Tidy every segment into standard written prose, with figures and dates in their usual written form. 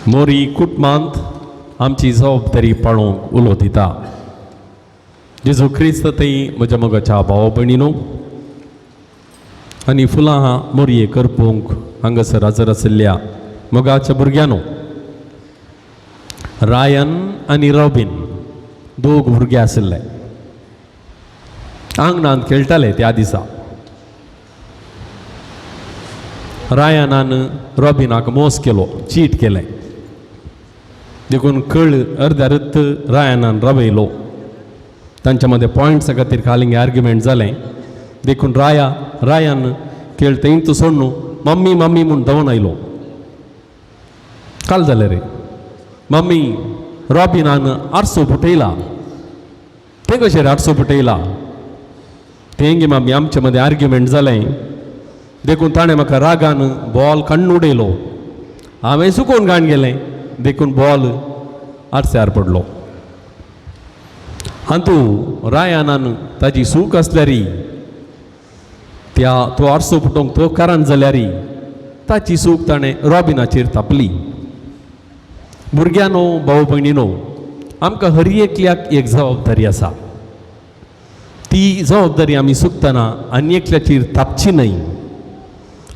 मोरी कुटुंबांत आमची जबाबदारी पाळोवंक उलो दिता. जेजू क्रिस्त थंय म्हज्या मोगाच्या भाव भयणीनो आनी फुलां मोरये करपूंक हांगासर हजर आशिल्ल्या मोगाच्या भुरग्यांनो, रायन आनी रॉबिन दोग भुरगे आशिल्ले. आंगणांत खेळटाले त्या दिसा. रायनान रॉबिनाक मोस केलो, चीट केलें. देखून कळ अर्ध्या रत्त रायनान रावयलो. तांच्या मदें पॉयंट्सा खातीर खालीं आर्ग्युमेंट जालें. देखून रायन खेळटा इंच सोड न्हू, मम्मी मम्मी म्हूण धांवन आयलो. काल जालें रे, मम्मी रॉबिनान आरसो फुटयला. तें कशें रे आरसो फुटयला? तें गे मम्मी आमच्या मदें आर्ग्युमेंट जालें. देखून ताणें म्हाका रागान बॉल काडून उडयलो. हांवें सुकोवन घाण गेलें. देखून बॉल आरस्यार पडलो. हातूं रायनान ताजी सूक आसल्यारी तो आरसो फुटोवंक तो कारण जाल्यारी ताची सूक ताणें रॉबिनाचेर थापली. भुरग्यांनो, भाव भयणीनो, आमकां हर एकल्याक एक जबाबदारी आसा. ती जबाबदारी आमी चुकतना आनी एकल्याचेर थापची न्हय.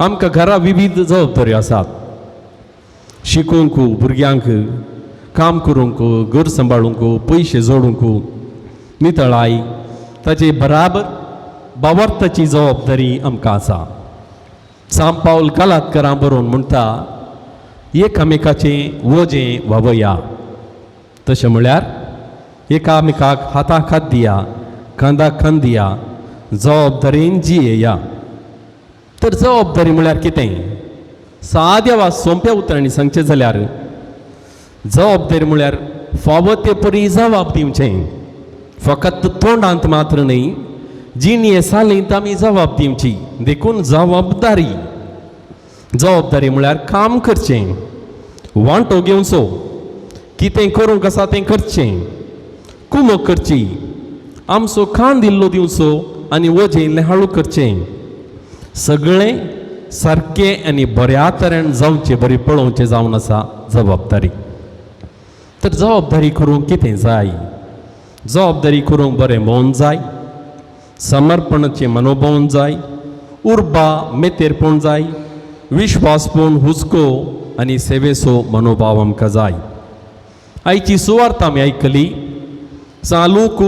आमकां घरा विविध जबाबदाऱ्यो आसात. शिकोवंक, भुरग्यांक काम करूंक, घर सांबाळूंक, पयशे जोडूंक, नितळाय ताचे बराबर बावार्थाची जबाबदारी आमकां आसा. सांत पावल गालातकारां बरोवन म्हणटा, एकामेकाचें वजें व्हावया. तशें म्हळ्यार एकामेकाक हाताक हात दिया, खांदाक खांद दिया, जबाबदारेन जियेया. तर जबाबदारी म्हळ्यार कितें? साद्या वा सोंप्या उतरांनी सांगचें जाल्यार जबाबदारी म्हळ्यार फावो ते परी जबाब दिवचें. फकत तोंडांत मात्र न्हय, जिणये सालींत आमी जबाब दिवची. देखून जबाबदारी म्हळ्यार काम करचें, वांटो घेवचो, कितें करूंक आसा तें करचें, कुमक करची, आमचो खांद दिल्लो दिवचो आनी वजें इल्लें हाळू करचें. सगळें सारकें आनी बऱ्या तरेन जावचें, बरें पळोवचें जावन आसा जबाबदारी. तर जबाबदारी करूंक कितें जाय? जबाबदारी करूंक बरें मौन जाय, समर्पणाचें मनोभाव जाय, उर्बा मेतेरपण जाय, विश्वासपूर्ण हुस्को आनी सेवेचो मनोभाव आमकां जाय. आयची सुवार्त आमी आयकली. चालूक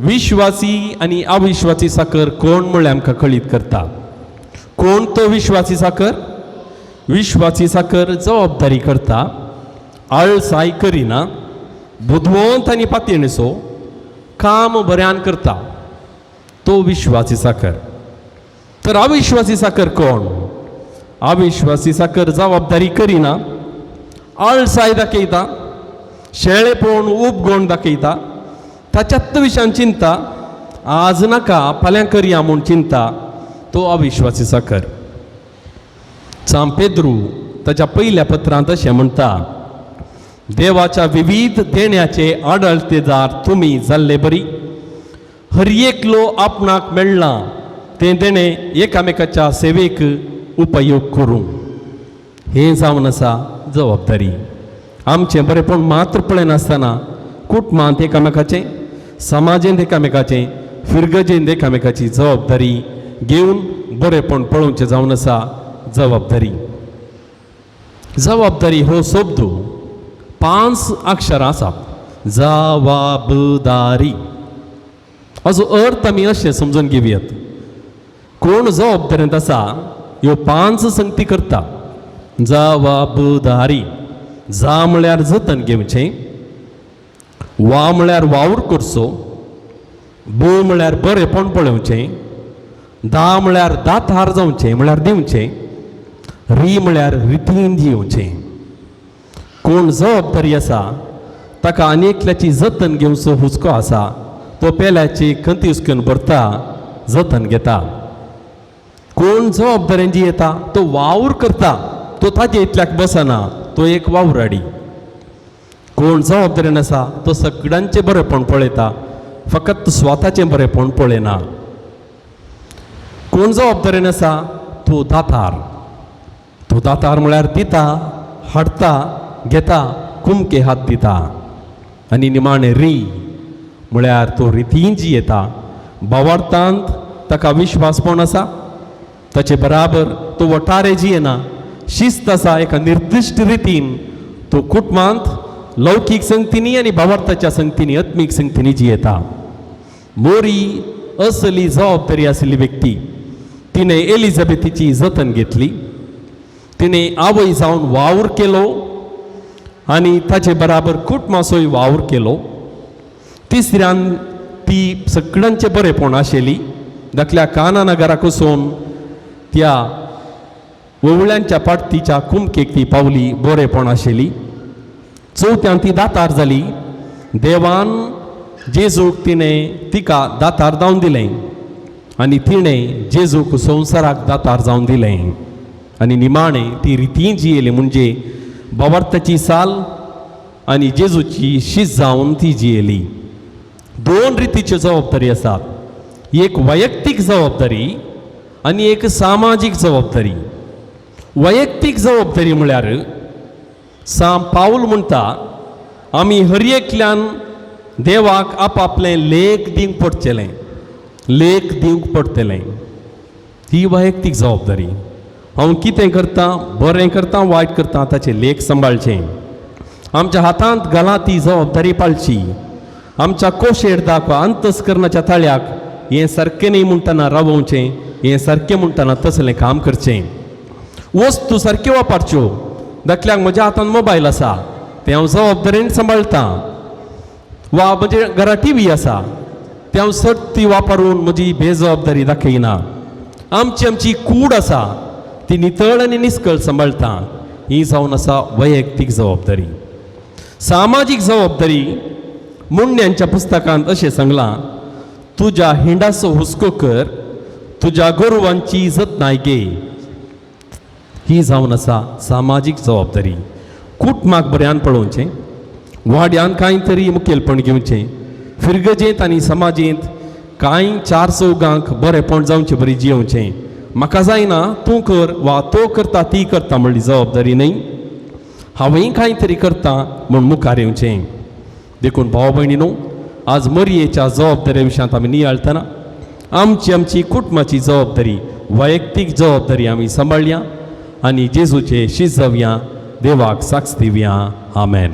विश्वासी आनी अविश्वासी साकर कोण म्हळ्यार आमकां कळीत करता. कोण तो विश्वासी साकर? विश्वासी साकर जबाबदारी करता, आळसाय करिना, बुदवंत आनी पातयणसो काम बऱ्यान करता. तो विश्वासी साकर. तर अविश्वासी साकर कोण? अविश्वासी साकर जबाबदारी करिना, आळसाय दाखयता, शेळेपण उपगोण दाखयता, ताच्यात विशयान चिंता, आज नाका फाल्यां करया म्हूण चिंता. तो अविश्वासी साकर. सांत पेद्रू ताच्या पयल्या पत्रांत अशें म्हणटा, देवाच्या विविध देण्याचे आडळतेदार तुमी जाल्ले बरी. हर एकलो आपणाक मेळ्ळा तें देणें एकामेकाच्या सेवेक उपयोग करूं. हें जावन आसा जबाबदारी. आमचें बरेंपण मात्र पळयनासतना कुटुंबांत एकामेकाचें, समाजेंत एकामेकाचें, फिरगजेंत एकामेकाची जबाबदारी घेवन बरेंपण पळोवचें जावन आसा जबाबदारी. जबाबदारी हो शब्द 5 अक्षरां आसा. जबाबदारी हाचो अर्थ आमी अशें समजून घेवयात. कोण जबाबदारेंत आसा ह्यो 5 संगती करता. जबाबदारी. जा म्हळ्यार जतन घेवचें, वा म्हळ्यार वावर करचो, बो म्हळ्यार बरेंपण पळोवचें, दा म्हळ्यार दातार जावचें म्हळ्यार दिवचें, री म्हळ्यार रितीन जिवचें. कोण जबाबदारी आसा ताका आनेकल्याची जतन घेवचो हुस्को आसा. तो पेल्याची खंती हुस्क्यान भरता, जतन घेता. कोण जबाबदारेन जियेता तो वावर करता. तो ताजे इतल्याक बसना, तो एक वावराडी. कोण जबाबदारेन आसा तो सगळ्यांचें बरेंपण पळयता, फकत स्वताचें बरेंपण पळयना. कोण जबाबदारेन आसा तो दातार. तो दातार म्हळ्यार दिता, हाडटा, घेता कुमके हात दिता आनी निमाणे री म्हळ्यार तो रितीन जी येता भावार्थांत ताका विश्वासपण आसा ताचे बराबर तो वटारे जियेना शिस्त आसा एका निर्दिश्ट रितीन तो कुटुंबांत लौकीक संगतींनी आनी भावार्थाच्या संगतींनी आत्मीक संगतींनी जियेता मोरी असली जबाबदारी आशिल्ली व्यक्ती तिने एलिझाबेथीची जतन घेतली तिने आवय जावन वावर केलो आनी ताचे बराबर कुटुंबाचोय वावर केलो तिसऱ्यान ती सगळ्यांचे बरेपण आशिल्ली धाकल्या काना नगराक वचून त्या वळ्यांच्या पाटतीच्या कुमकेक ती पावली बरेपण आशिल्ली चवथ्यान ती दातार जाली देवान जेजूक तिणें तिका दातार जावन दिलें आनी तिणें जेजूक संवसाराक दातार जावन दिलें आनी निमाणें ती रितीन जियेली म्हणजे भावार्थाची साल आनी जेजूची शीज जावन ती जियेली दोन रितीच्यो जबाबदारी आसात एक वैयक्तीक जबाबदारी आनी एक सामाजीक जबाबदारी वैयक्तीक जबाबदारी म्हळ्यार पाऊल म्हणटा आमी हर एकल्यान देवाक आपआपलें लेख दिवंक पडचेलें लेख दिवंक पडटलें ही वैयक्तीक जबाबदारी हांव कितें करता बरें करता वायट करता ताचें लेख सांबाळचें आमच्या हातांत घाला ती जबाबदारी पाळची आमच्या कोशेर दाखवा अंतस्करणाच्या ताळ्याक हें सारकें न्ही म्हणटना रावोवचें हें सारकें म्हणटना तसलें काम करचें वस्तू सारक्यो वापरच्यो दाखल्याक म्हज्या हातांत मोबायल आसा तें हांव जबाबदारेन सांबाळटां वा म्हणजे घरा टीव्ही आसा तें हांव सट ती वापरून म्हजी बेजबाबदारी दाखयना आमची कूड आसा ती नितळ आनी निश्कळ सांबाळटा ही जावन आसा वैयक्तीक जबाबदारी सामाजीक जबाबदारी मुंड्यांच्या पुस्तकांत अशें सांगलां तुज्या हिंडाचो हुस्को कर तुज्या गोरवांची जतनाय घे ही जावन आसा सामाजीक जबाबदारी कुटुंबाक बऱ्यान पळोवचें वाड्यान कांय तरी मुखेलपण घेवचें फिरगजेंत आनी समाजेंत कांय चार चौगांक बरेपण जावचें बरी जियोवचें म्हाका जायना तूं कर वा तो करता ती करता म्हणली जबाबदारी न्ही हांवें कांय तरी करता म्हूण मुखार येवचें देखून भाव भयणीनो आज मरयेच्या जबाबदारी विशयांत आमी नियाळतना आमची कुटुंबाची जबाबदारी वैयक्तीक जबाबदारी आमी सांबाळया आनी जेजूचे शीज जावया देवाक साक्ष दिवया आमेन.